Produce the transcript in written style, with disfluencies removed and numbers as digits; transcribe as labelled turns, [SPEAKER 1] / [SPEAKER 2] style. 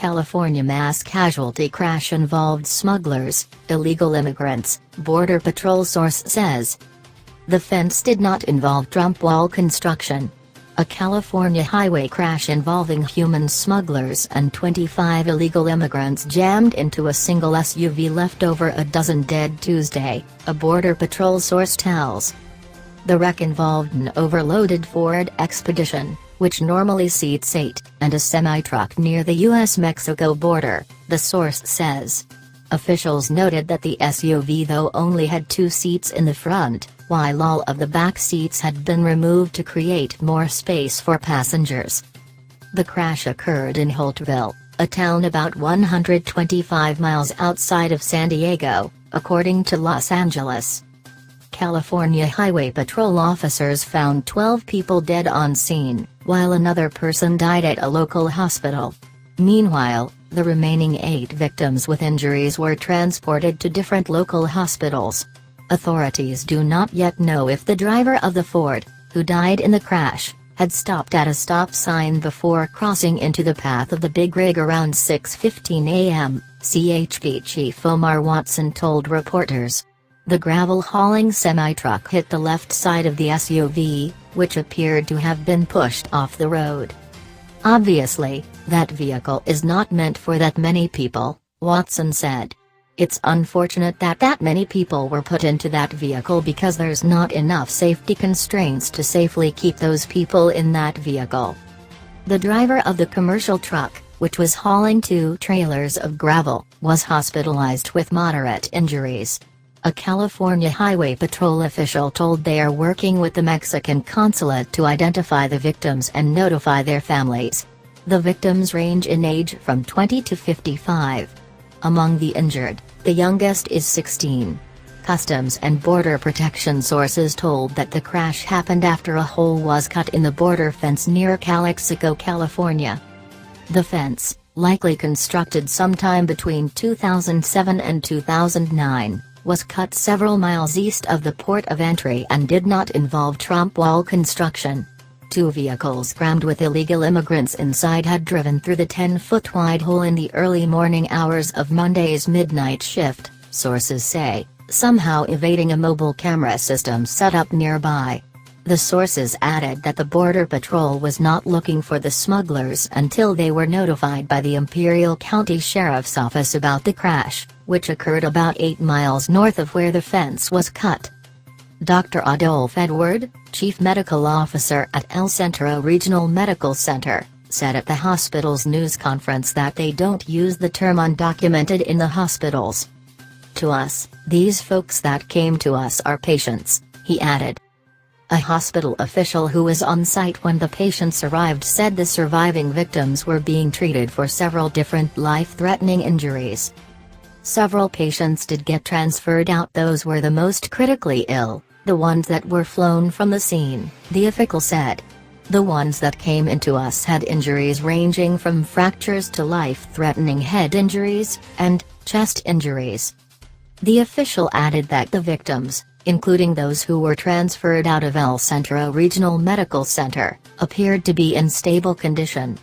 [SPEAKER 1] California mass casualty crash involved smugglers, illegal immigrants, Border Patrol source says. The fence did not involve Trump wall construction. A California highway crash involving human smugglers and 25 illegal immigrants jammed into a single SUV left over a dozen dead Tuesday, a Border Patrol source tells. The wreck involved an overloaded Ford Expedition, which normally seats 8, and a semi-truck near the U.S.-Mexico border, the source says. Officials noted that the SUV though only had 2 seats in the front, while all of the back seats had been removed to create more space for passengers. The crash occurred in Holtville, a town about 125 miles outside of San Diego, according to Los Angeles. California Highway Patrol officers found 12 people dead on scene, while another person died at a local hospital. Meanwhile, the remaining 8 victims with injuries were transported to different local hospitals. Authorities do not yet know if the driver of the Ford, who died in the crash, had stopped at a stop sign before crossing into the path of the big rig around 6:15 a.m., CHP Chief Omar Watson told reporters. The gravel-hauling semi-truck hit the left side of the SUV, which appeared to have been pushed off the road. Obviously, that vehicle is not meant for that many people, Watson said. It's unfortunate that that many people were put into that vehicle because there's not enough safety constraints to safely keep those people in that vehicle. The driver of the commercial truck, which was hauling 2 trailers of gravel, was hospitalized with moderate injuries. A California Highway Patrol official told they are working with the Mexican consulate to identify the victims and notify their families. The victims range in age from 20 to 55. Among the injured, the youngest is 16. Customs and Border Protection sources told that the crash happened after a hole was cut in the border fence near Calexico, California. The fence, likely constructed sometime between 2007 and 2009, was cut several miles east of the port of entry and did not involve Trump wall construction. 2 vehicles crammed with illegal immigrants inside had driven through the 10-foot wide hole in the early morning hours of Monday's midnight shift, sources say, somehow evading a mobile camera system set up nearby. The sources added that the Border Patrol was not looking for the smugglers until they were notified by the Imperial County Sheriff's Office about the crash, which occurred about 8 miles north of where the fence was cut. Dr. Adolphe Edward, Chief Medical Officer at El Centro Regional Medical Center, said at the hospital's news conference that they don't use the term undocumented in the hospitals. To us, these folks that came to us are patients, he added. A hospital official who was on site when the patients arrived said the surviving victims were being treated for several different life-threatening injuries. Several patients did get transferred out. Those were the most critically ill, the ones that were flown from the scene, the official said. The ones that came into us had injuries ranging from fractures to life-threatening head injuries, and chest injuries. The official added that the victims, including those who were transferred out of El Centro Regional Medical Center, appeared to be in stable condition.